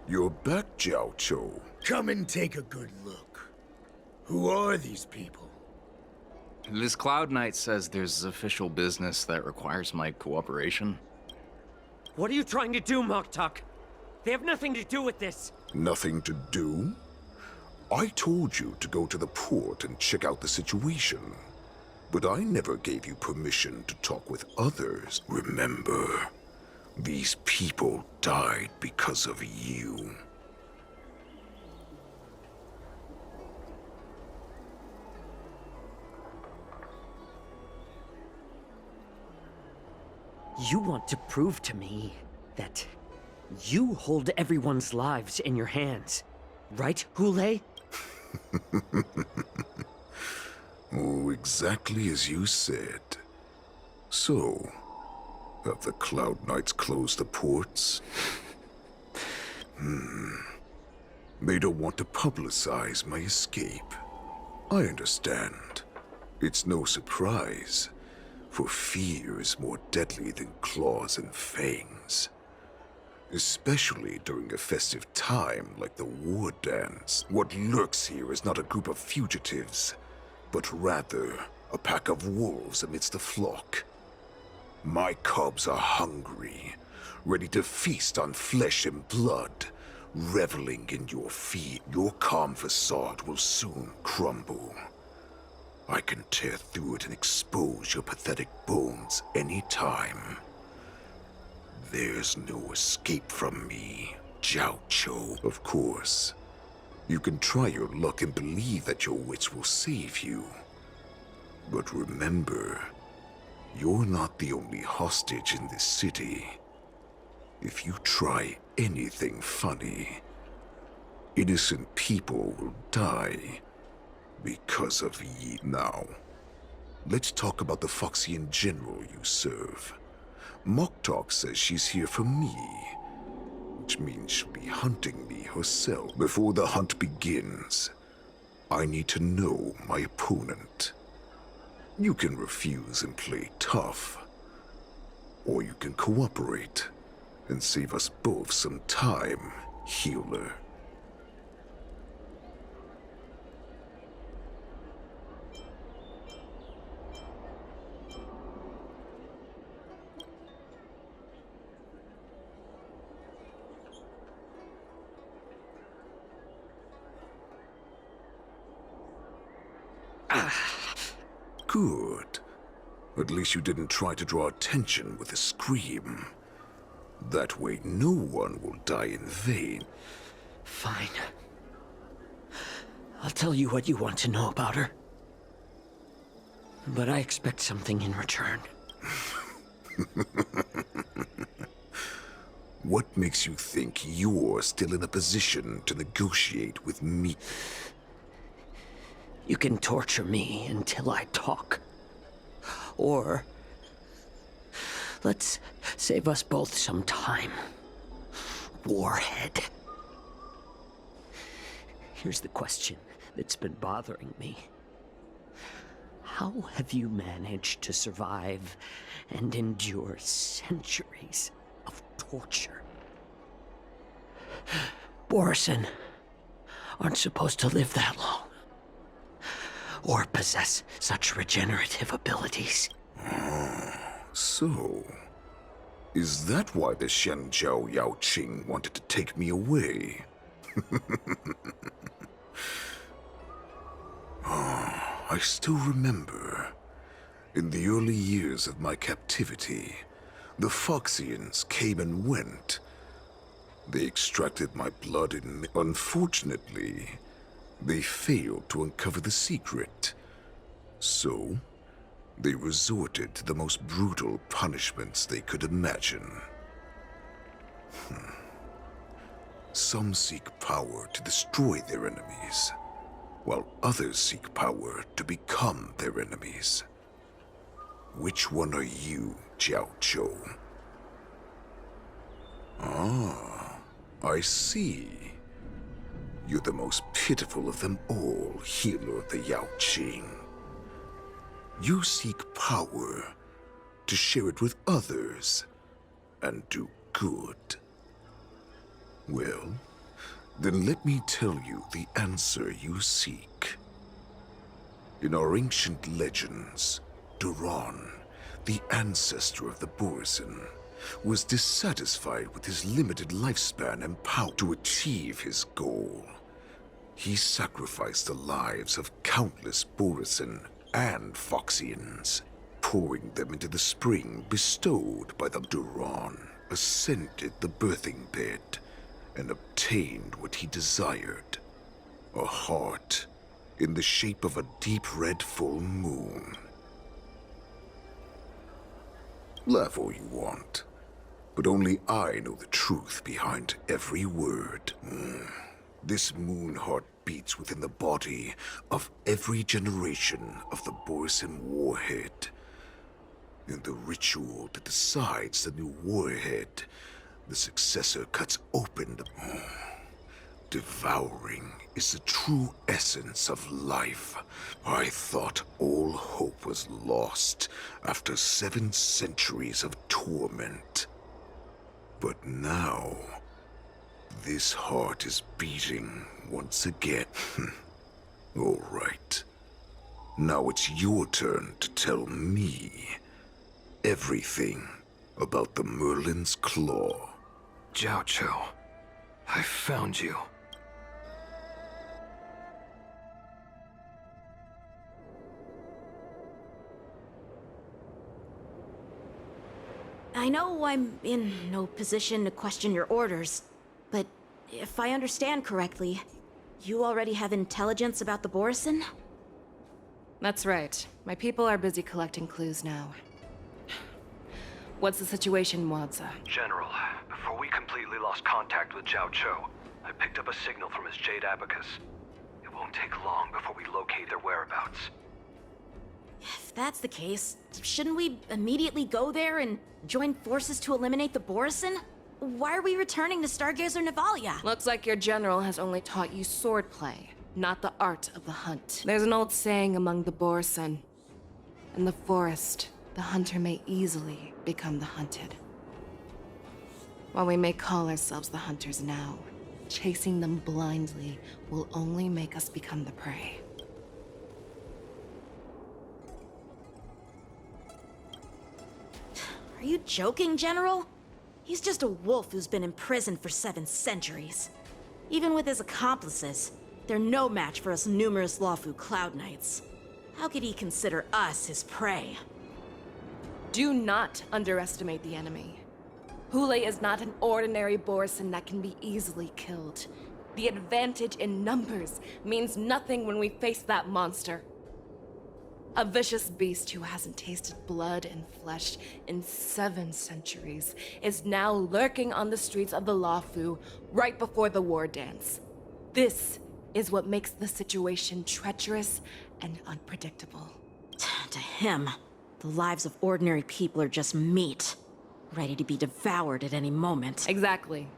You're back, Jiao Cho. Come and take a good look. Who are these people? This Cloud Knight says there's official business that requires my cooperation. What are you trying to do, Moktok? They have nothing to do with this. Nothing to do? I told you to go to the port and check out the situation. But I never gave you permission to talk with others. Remember, these people died because of you. You want to prove to me that you hold everyone's lives in your hands, right, Hule? Oh, exactly as you said. So, have the Cloud Knights closed the ports? They don't want to publicize my escape. I understand. It's no surprise, for fear is more deadly than claws and fangs. Especially during a festive time like the war dance. What lurks here is not a group of fugitives, but rather a pack of wolves amidst the flock. My cubs are hungry, ready to feast on flesh and blood, reveling in your feet. Your calm facade will soon crumble. I can tear through it and expose your pathetic bones any time. There's no escape from me, Jiao Cho. Of course, you can try your luck and believe that your wits will save you. But remember, you're not the only hostage in this city. If you try anything funny, innocent people will die because of ye. Now, let's talk about the Foxian general you serve. Moktok says she's here for me, which means she'll be hunting me herself. Before the hunt begins, I need to know my opponent. You can refuse and play tough, or you can cooperate and save us both some time, healer. Good. At least you didn't try to draw attention with a scream. That way no one will die in vain. Fine. I'll tell you what you want to know about her. But I expect something in return. What makes you think you're still in a position to negotiate with me? You can torture me until I talk. Or let's save us both some time. Warhead. Here's the question that's been bothering me. How have you managed to survive and endure centuries of torture? Borison aren't supposed to live that long, or possess such regenerative abilities. So, is that why the Shenjiao Yaoqing wanted to take me away? I still remember. In the early years of my captivity, the Foxians came and went. They extracted my blood and, unfortunately, they failed to uncover the secret. So, they resorted to the most brutal punishments they could imagine. Some seek power to destroy their enemies, while others seek power to become their enemies. Which one are you, Jiao Cho? Ah, I see. You're the most pitiful of them all, healer of the Yaoqing. You seek power to share it with others and do good. Well, Then let me tell you the answer you seek. In our ancient legends, Duran, the ancestor of the Borisin, was dissatisfied with his limited lifespan and power to achieve his goal. He sacrificed the lives of countless Borisin and Foxians, pouring them into the spring bestowed by the Duran, ascended the birthing bed, and obtained what he desired. A heart in the shape of a deep red full moon. Laugh all you want, but only I know the truth behind every word. This moon heart beats within the body of every generation of the Borisin warhead. In the ritual that decides the new warhead, the successor cuts open the... Devouring is the true essence of life. I thought all hope was lost after 7 centuries of torment. But now, this heart is beating once again. All right. Now it's your turn to tell me everything about the Merlin's Claw. Jiao Cho, I found you. I know I'm in no position to question your orders, but if I understand correctly, you already have intelligence about the Borisin? That's right. My people are busy collecting clues now. What's the situation, Wadza? General, before we completely lost contact with Jiao Cho, I picked up a signal from his Jade Abacus. It won't take long before we locate their whereabouts. If that's the case, shouldn't we immediately go there and join forces to eliminate the Borisin? Why are we returning to Stargazer Navalia? Looks like your general has only taught you swordplay, not the art of the hunt. There's an old saying among the Borisin. In the forest, the hunter may easily become the hunted. While we may call ourselves the hunters now, chasing them blindly will only make us become the prey. Are you joking, General? He's just a wolf who's been imprisoned for 7 centuries. Even with his accomplices, they're no match for us numerous Lawfu Cloud Knights. How could he consider us his prey? Do not underestimate the enemy. Hule is not an ordinary Borisin that can be easily killed. The advantage in numbers means nothing when we face that monster. A vicious beast who hasn't tasted blood and flesh in 7 centuries is now lurking on the streets of the Lawfu right before the war dance. This is what makes the situation treacherous and unpredictable. To him, the lives of ordinary people are just meat, ready to be devoured at any moment. Exactly.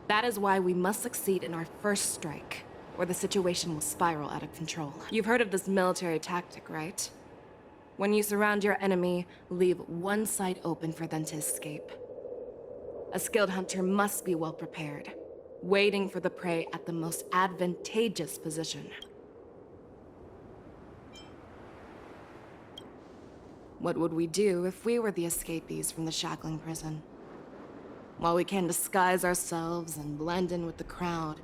That is why we must succeed in our first strike, or the situation will spiral out of control. You've heard of this military tactic, right? When you surround your enemy, leave one side open for them to escape. A skilled hunter must be well prepared, waiting for the prey at the most advantageous position. What would we do if we were the escapees from the shackling prison? While we can disguise ourselves and blend in with the crowd,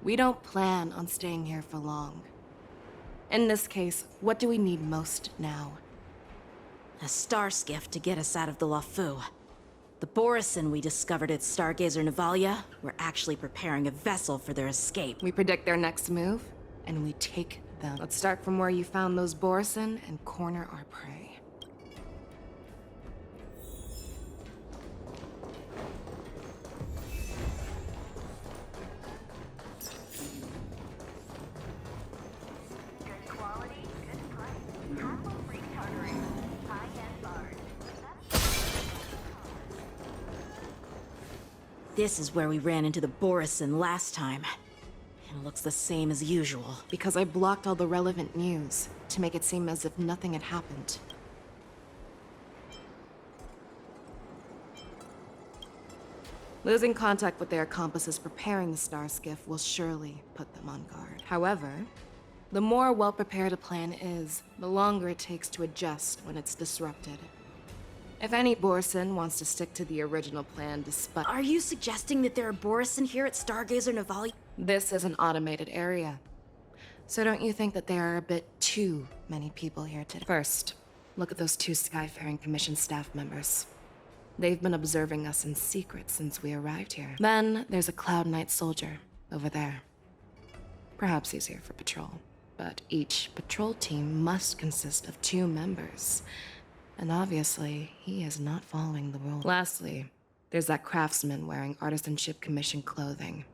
we don't plan on staying here for long. In this case, what do we need most now? A star skiff to get us out of the Lawfu. The Borisin we discovered at Stargazer Navalia were actually preparing a vessel for their escape. We predict their next move, and we take them. Let's start from where you found those Borisin and corner our prey. This is where we ran into the Borisin last time. It looks the same as usual. Because I blocked all the relevant news to make it seem as if nothing had happened. Losing contact with their accomplices preparing the star skiff will surely put them on guard. However, the more well-prepared a plan is, the longer it takes to adjust when it's disrupted. If any Borson wants to stick to the original plan despite— Are you suggesting that there are Borison here at Stargazer Navalia? This is an automated area. So don't you think that there are a bit too many people here today? First, look at those 2 Skyfaring Commission staff members. They've been observing us in secret since we arrived here. Then there's a Cloud Knight soldier over there. Perhaps he's here for patrol, but each patrol team must consist of 2 members. And obviously, he is not following the rules. Lastly, there's that craftsman wearing Artisanship Commission clothing.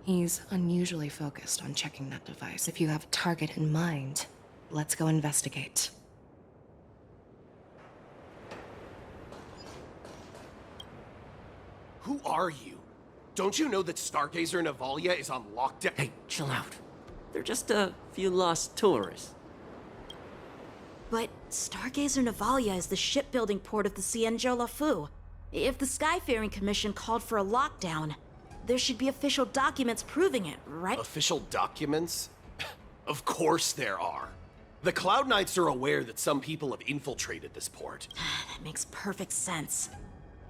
He's unusually focused on checking that device. If you have a target in mind, let's go investigate. Who are you? Don't you know that Stargazer Navalia is on lockdown? Hey, chill out. They're just a few lost tourists. But Stargazer Navalia is the shipbuilding port of the Cienjo Lafu. If the Skyfaring Commission called for a lockdown, there should be official documents proving it, right? Official documents? Of course there are. The Cloud Knights are aware that some people have infiltrated this port. That makes perfect sense.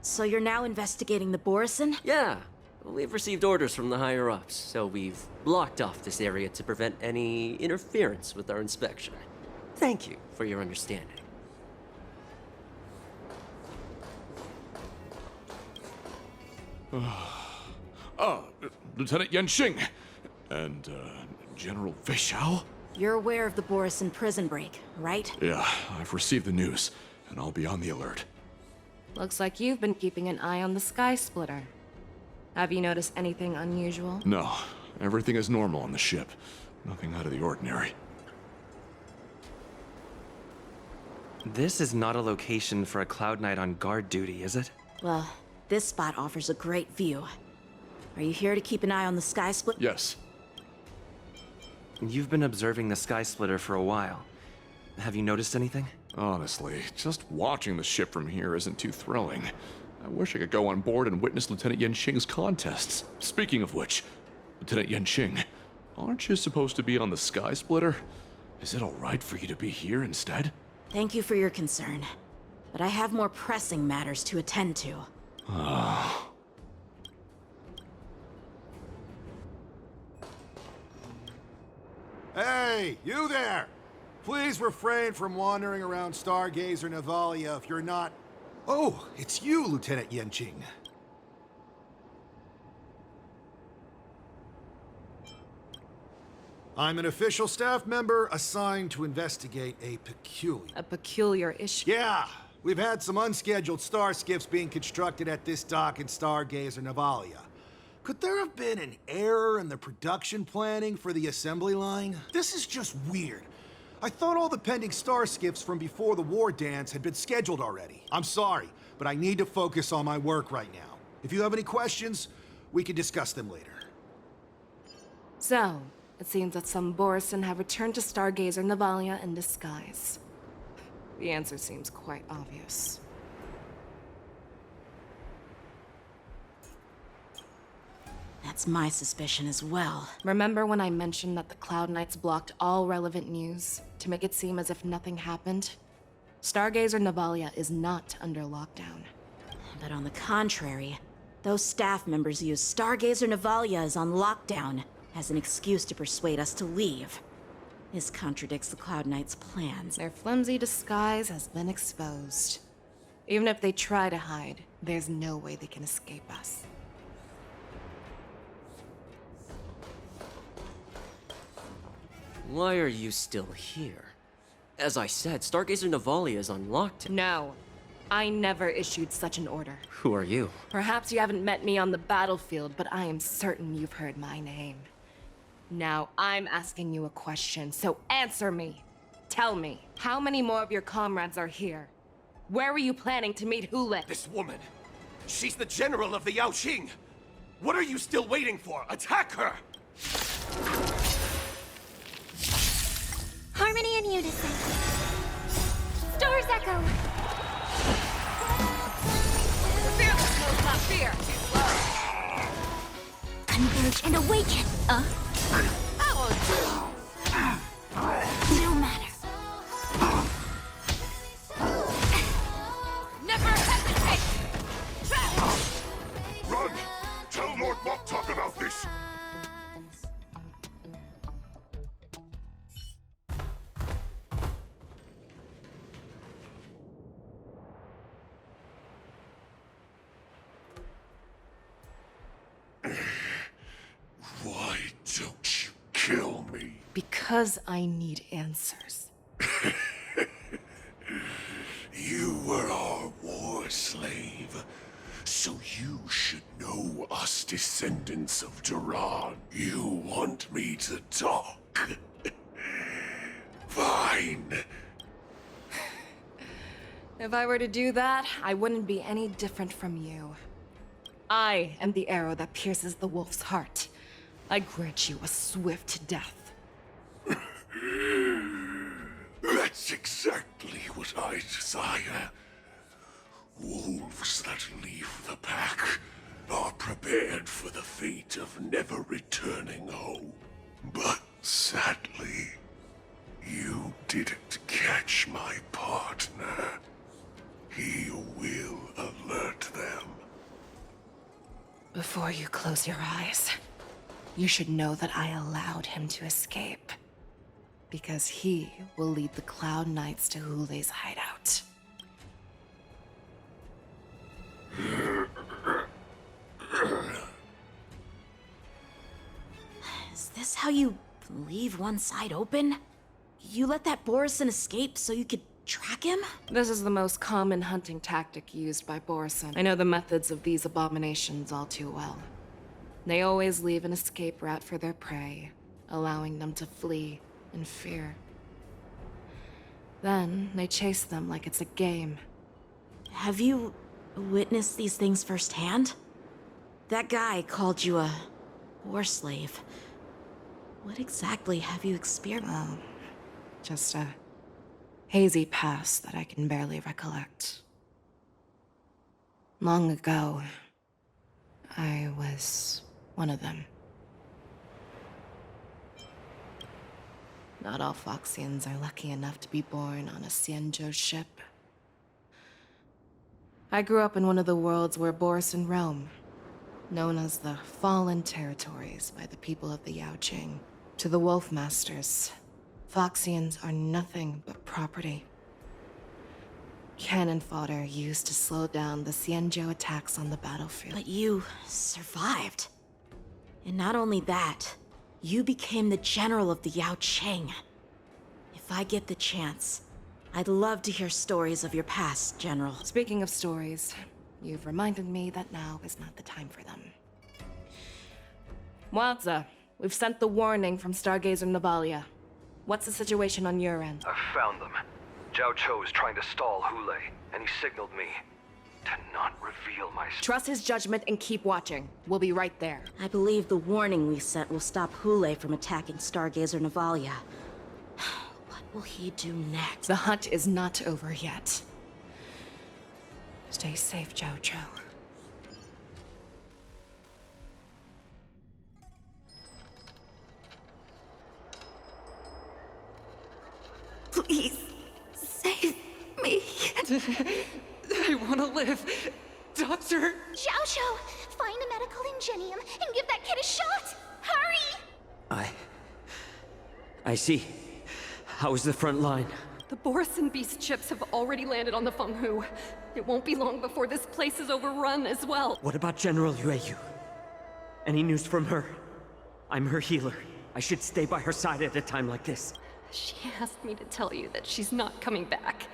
So you're now investigating the Borison? Yeah, we've received orders from the higher-ups, so we've blocked off this area to prevent any interference with our inspection. Thank you for your understanding. Lieutenant Yenxing and General Weishao? You're aware of the Borison prison break, right? Yeah, I've received the news, and I'll be on the alert. Looks like you've been keeping an eye on the Sky Splitter. Have you noticed anything unusual? No, everything is normal on the ship. Nothing out of the ordinary. This is not a location for a Cloud Knight on guard duty, is it? Well, this spot offers a great view. Are you here to keep an eye on the Sky Split? Yes. You've been observing the Sky Splitter for a while. Have you noticed anything? Honestly, just watching the ship from here isn't too thrilling. I wish I could go on board and witness Lieutenant Yenxing's contests. Speaking of which, Lieutenant Yenxing, aren't you supposed to be on the Sky Splitter? Is it alright for you to be here instead? Thank you for your concern, but I have more pressing matters to attend to. Hey, you there! Please refrain from wandering around Stargazer Navalia if you're not... Oh, it's you, Lieutenant Yenxing. I'm an official staff member assigned to investigate a peculiar issue. Yeah, we've had some unscheduled star skiffs being constructed at this dock in Stargazer Navalia. Could there have been an error in the production planning for the assembly line? This is just weird. I thought all the pending star skiffs from before the war dance had been scheduled already. I'm sorry, but I need to focus on my work right now. If you have any questions, we can discuss them later. So, it seems that some Borison have returned to Stargazer Navalia in disguise. The answer seems quite obvious. That's my suspicion as well. Remember when I mentioned that the Cloud Knights blocked all relevant news to make it seem as if nothing happened? Stargazer Navalia is not under lockdown. But on the contrary, those staff members use Stargazer Navalia is on lockdown as an excuse to persuade us to leave. This contradicts the Cloud Knights' plans. Their flimsy disguise has been exposed. Even if they try to hide, there's no way they can escape us. Why are you still here? As I said, Stargazer Navalia is on lockdown. No, I never issued such an order. Who are you? Perhaps you haven't met me on the battlefield, but I am certain you've heard my name. Now, I'm asking you a question, so answer me. Tell me, how many more of your comrades are here? Where were you planning to meet Hule? This woman, she's the general of the Yaoqing. What are you still waiting for? Attack her! Harmony and unison. Stars echo. Fearless knows not fear. She's low. Emerge and awaken. No matter. Never hesitate! Run! Tell Lord Moptok about this! Why don't you kill me? Because I need answers. You were our war slave, so you should know us descendants of Duran. You want me to talk? Fine. If I were to do that, I wouldn't be any different from you. I am the arrow that pierces the wolf's heart. I grant you a swift death. That's exactly what I desire. Wolves that leave the pack are prepared for the fate of never returning home. But sadly, you didn't catch my partner. He will alert them. Before you close your eyes, you should know that I allowed him to escape. Because he will lead the Cloud Knights to Hule's hideout. Is this how you leave one side open? You let that Borison escape so you could track him? This is the most common hunting tactic used by Borison. I know the methods of these abominations all too well. They always leave an escape route for their prey, allowing them to flee in fear. Then they chase them like it's a game. Have you witnessed these things firsthand? That guy called you a war slave. What exactly have you experienced? Just a hazy past that I can barely recollect. Long ago, I was one of them. Not all Foxians are lucky enough to be born on a Xianzhou ship. I grew up in one of the worlds where Borison roam, known as the Fallen Territories by the people of the Yaoqing. To the Wolf Masters, Foxians are nothing but property. Cannon fodder used to slow down the Xianzhou attacks on the battlefield. But you survived. And not only that, you became the general of the Yaoqing. If I get the chance, I'd love to hear stories of your past, General. Speaking of stories, you've reminded me that now is not the time for them. Wadza, we've sent the warning from Stargazer Navalia. What's the situation on your end? I've found them. Zhao Cho is trying to stall Hule, and he signaled me to not reveal my... Trust his judgment and keep watching. We'll be right there. I believe the warning we sent will stop Hule from attacking Stargazer Navalia. What will he do next? The hunt is not over yet. Stay safe, Zhao Cho. Please, save me. I want to live. Doctor! Xiaoshu, find a medical ingenium and give that kid a shot! Hurry! I see. How's the front line? The Borison Beast ships have already landed on the Fenghu. It won't be long before this place is overrun as well. What about General Yueyu? Any news from her? I'm her healer. I should stay by her side at a time like this. She asked me to tell you that she's not coming back.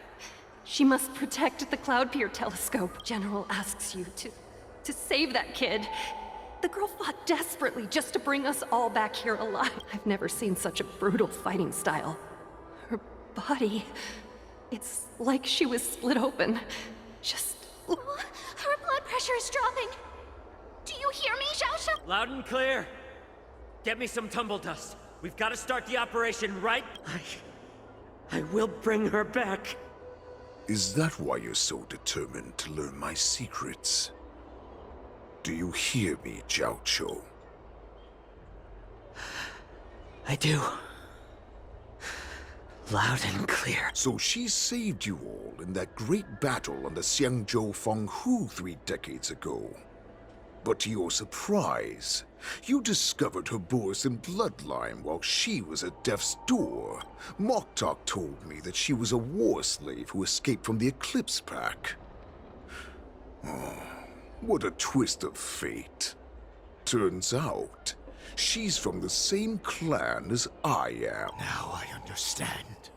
She must protect the Cloud Pier telescope. General asks you to save that kid. The girl fought desperately just to bring us all back here alive. I've never seen such a brutal fighting style. Her body, it's like she was split open. Just... Her blood pressure is dropping. Do you hear me, Xiaoshu? Loud and clear. Get me some tumble dust. We've got to start the operation right... I will bring her back. Is that why you're so determined to learn my secrets? Do you hear me, Zhao Cho? I do. Loud and clear. So she saved you all in that great battle on the Xiangzhou Fenghu 3 decades ago. But to your surprise, you discovered her Borisin bloodline while she was at death's door. Moktok told me that she was a war slave who escaped from the Eclipse Pack. Oh, what a twist of fate. Turns out, she's from the same clan as I am. Now I understand.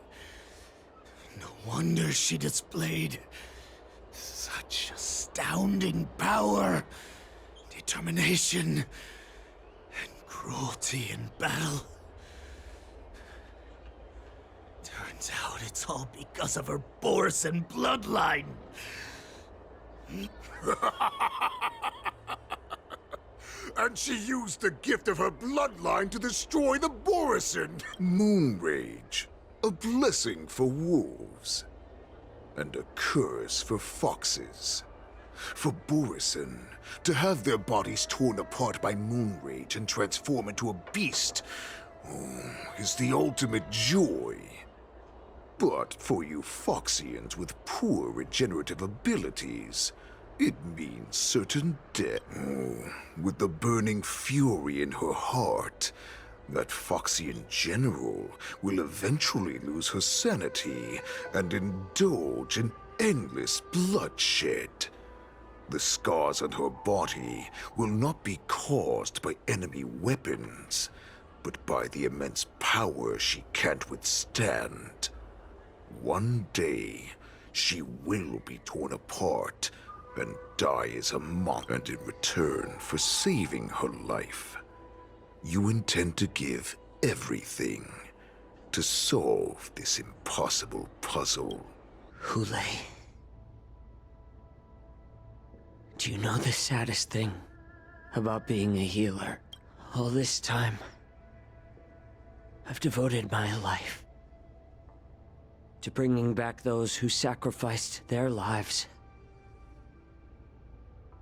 No wonder she displayed such astounding power, determination, and cruelty in battle. Turns out it's all because of her Borisin bloodline. And she used the gift of her bloodline to destroy the Borisin. Moon Rage, a blessing for wolves, and a curse for foxes. For Borisin, to have their bodies torn apart by Moon Rage and transform into a beast is the ultimate joy. But for you Foxians with poor regenerative abilities, it means certain death. With the burning fury in her heart, that Foxian general will eventually lose her sanity and indulge in endless bloodshed. The scars on her body will not be caused by enemy weapons, but by the immense power she can't withstand. One day, she will be torn apart and die as a monk. And in return for saving her life, you intend to give everything to solve this impossible puzzle. Hule. Do you know the saddest thing about being a healer? All this time, I've devoted my life to bringing back those who sacrificed their lives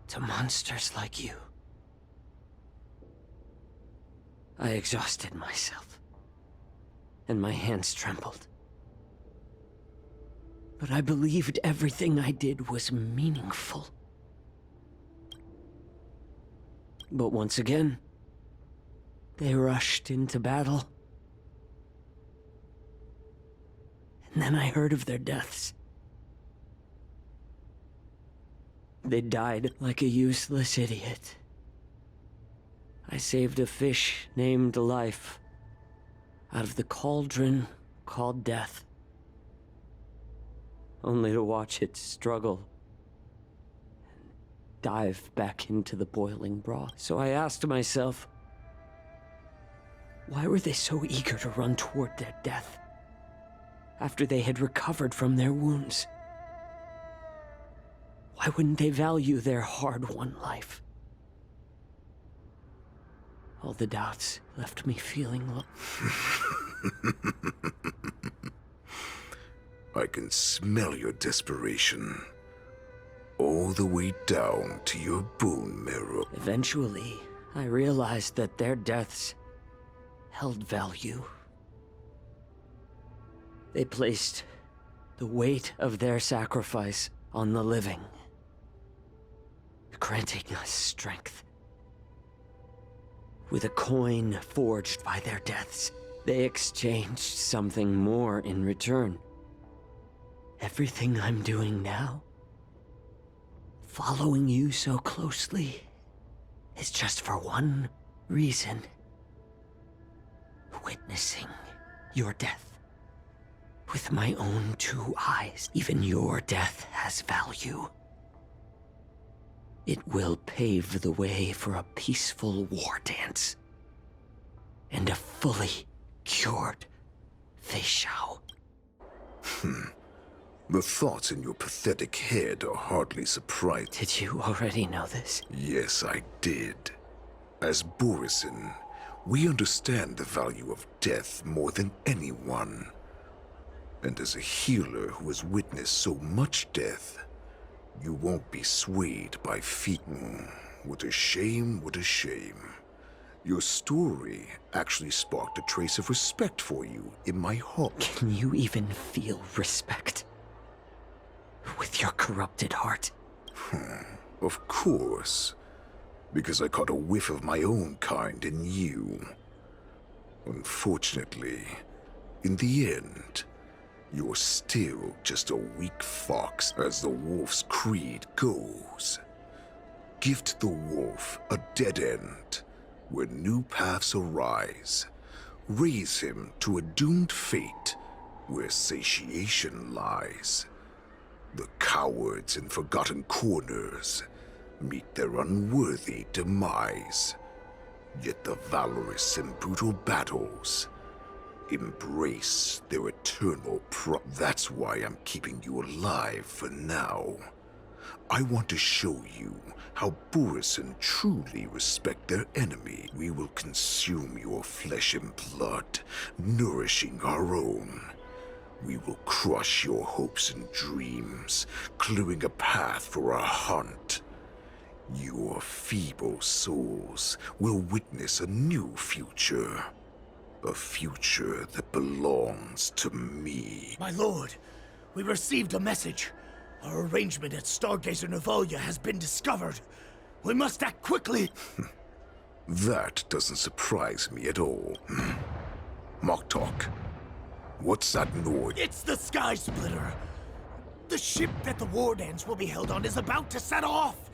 to monsters like you. I exhausted myself, and my hands trembled. But I believed everything I did was meaningful. But once again, they rushed into battle. And then I heard of their deaths. They died like a useless idiot. I saved a fish named Life out of the cauldron called Death, only to watch it struggle and dive back into the boiling broth. So I asked myself, why were they so eager to run toward their death after they had recovered from their wounds? Why wouldn't they value their hard-won life? All the doubts left me feeling low. I can smell your desperation, all the way down to your bone marrow. Eventually, I realized that their deaths held value. They placed the weight of their sacrifice on the living, granting us strength. With a coin forged by their deaths, they exchanged something more in return. Everything I'm doing now, following you so closely, is just for one reason. Witnessing your death with my own 2 eyes. Even your death has value. It will pave the way for a peaceful war dance and a fully cured Fei Shao. The thoughts in your pathetic head are hardly surprising. Did you already know this? Yes, I did. As Borisin, we understand the value of death more than anyone. And as a healer who has witnessed so much death, you won't be swayed by fear. What a shame, what a shame. Your story actually sparked a trace of respect for you in my heart. Can you even feel respect? With your corrupted heart? Of course. Because I caught a whiff of my own kind in you. Unfortunately, in the end, you're still just a weak fox as the wolf's creed goes. Gift the wolf a dead end where new paths arise. Raise him to a doomed fate where satiation lies. The cowards in forgotten corners meet their unworthy demise. Yet the valorous in brutal battles embrace their eternal That's why I'm keeping you alive for now. I want to show you how Borisin truly respect their enemy. We will consume your flesh and blood, nourishing our own. We will crush your hopes and dreams, clearing a path for our hunt. Your feeble souls will witness a new future. A future that belongs to me. My lord, we received a message. Our arrangement at Stargazer Navalia has been discovered. We must act quickly. That doesn't surprise me at all. Moktok, what's that noise? It's the Sky Splitter. The ship that the war dance will be held on is about to set off.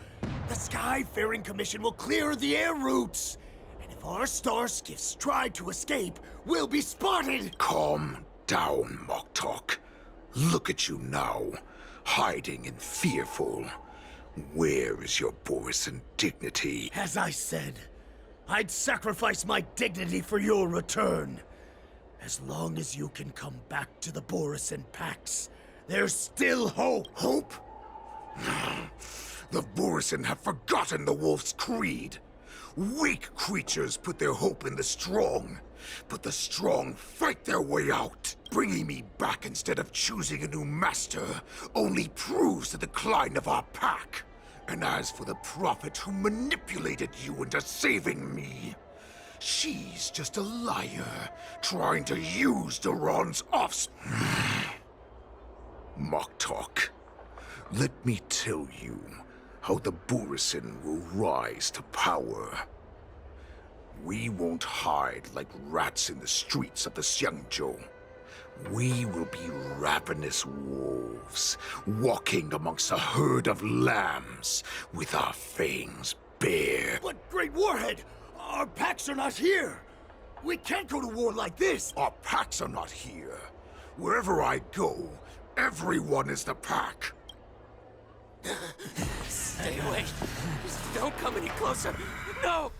The Skyfaring Commission will clear the air routes. And if our star skiffs try to escape, we'll be spotted. Calm down, Moktok. Look at you now, hiding and fearful. Where is your Borisin dignity? As I said, I'd sacrifice my dignity for your return. As long as you can come back to the Borisin Pax, there's still hope. Hope? The Borisin have forgotten the wolf's creed. Weak creatures put their hope in the strong, but the strong fight their way out. Bringing me back instead of choosing a new master only proves the decline of our pack. And as for the prophet who manipulated you into saving me, she's just a liar trying to use Duran's offspring. Moktok, let me tell you how the Borisin will rise to power. We won't hide like rats in the streets of the Xiangzhou. We will be ravenous wolves, walking amongst a herd of lambs, with our fangs bare. But, Great Warhead, our packs are not here. We can't go to war like this. Our packs are not here. Wherever I go, everyone is the pack. Stay away. Just don't come any closer. No!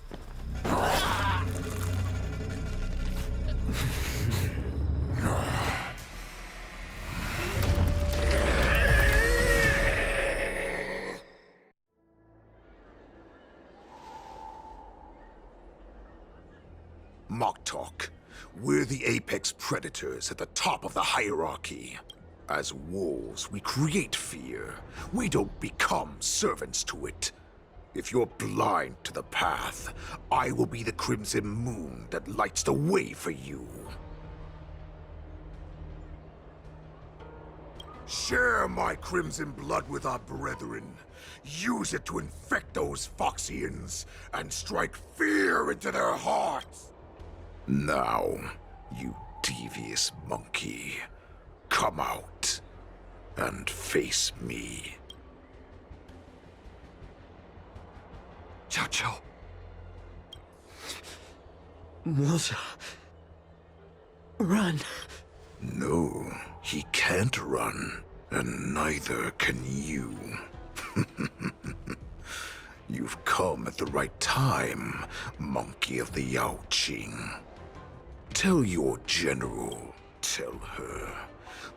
Moktok, we're the apex predators at the top of the hierarchy. As wolves, we create fear. We don't become servants to it. If you're blind to the path, I will be the crimson moon that lights the way for you. Share my crimson blood with our brethren. Use it to infect those Foxians and strike fear into their hearts. Now, you devious monkey, come out and face me. Chow. Moza. Run. No, he can't run, and neither can you. You've come at the right time, monkey of the Yaoqing. Tell your general, tell her,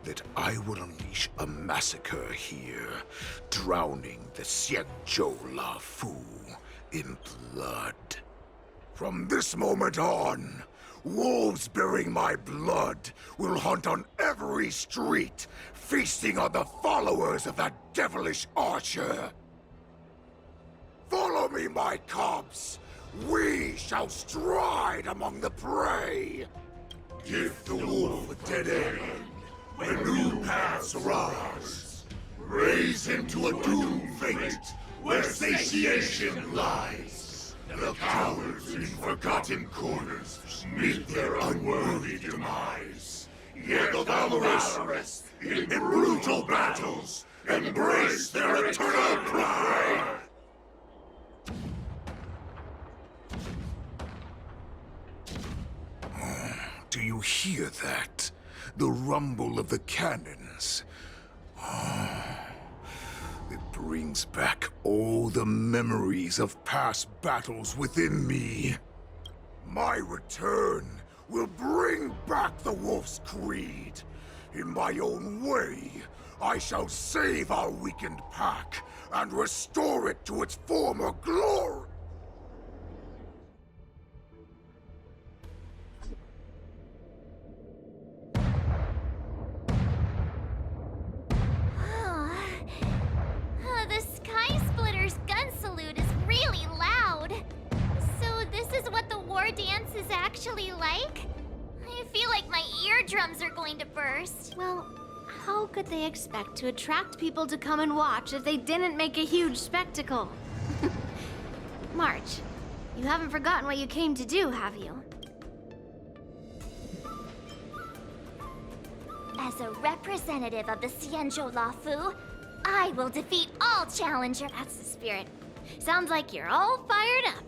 that I will unleash a massacre here, drowning the Xiangzhou La Fu in blood. From this moment on, wolves bearing my blood will hunt on every street, feasting on the followers of that devilish archer. Follow me, my cubs! We shall stride among the prey. Give the wolf a dead end when new paths arise. Raise him to a doomed fate where satiation lies. The cowards in forgotten corners meet their unworthy demise. Yet the valorous in brutal battles embrace their eternal pride. Do you hear that? The rumble of the cannons. It brings back all the memories of past battles within me. My return will bring back the Wolf's Creed. In my own way, I shall save our weakened pack and restore it to its former glory. The Sky Splitter's gun salute is really loud. So this is what the war dance is actually like? I feel like my eardrums are going to burst. Well, how could they expect to attract people to come and watch if they didn't make a huge spectacle? March, you haven't forgotten what you came to do, have you? As a representative of the Xianzhou Lafu, I will defeat all challengers. That's the spirit. Sounds like you're all fired up.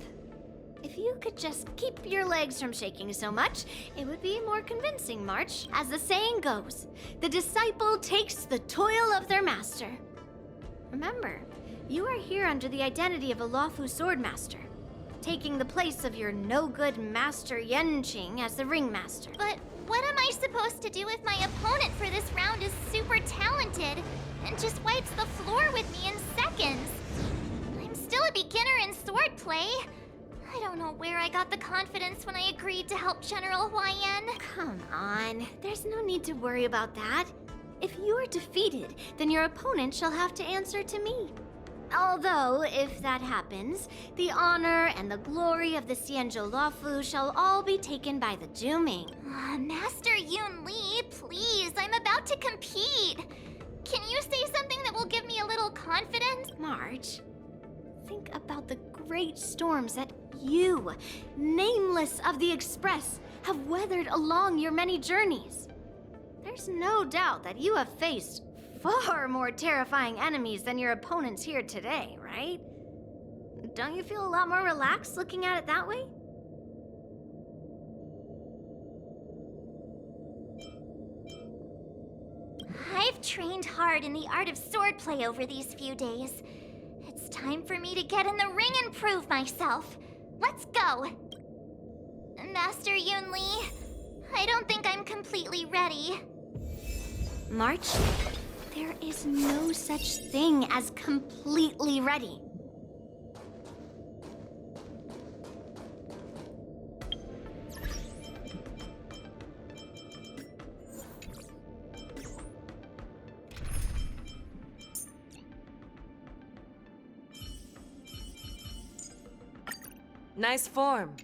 If you could just keep your legs from shaking so much, it would be more convincing, March. As the saying goes, the disciple takes the toil of their master. Remember, you are here under the identity of a Lafu swordmaster, taking the place of your no-good master Yenqing as the ringmaster. But what am I supposed to do if my opponent for this round is super talented and just wipes the floor with me in seconds? I'm still a beginner in swordplay. I don't know where I got the confidence when I agreed to help General Huaiyan. Come on, there's no need to worry about that. If you are defeated, then your opponent shall have to answer to me. Although, if that happens, the honor and the glory of the Xianzhou Lafu shall all be taken by the Juming. Master Yun Li, please, I'm about to compete. Can you say something that will give me a little confidence? March, think about the great storms that you, nameless of the Express, have weathered along your many journeys. There's no doubt that you have faced far more terrifying enemies than your opponents here today, right? Don't you feel a lot more relaxed looking at it that way? I've trained hard in the art of swordplay over these few days. It's time for me to get in the ring and prove myself. Let's go! Master Yun Li, I don't think I'm completely ready. March, there is no such thing as completely ready. Nice form.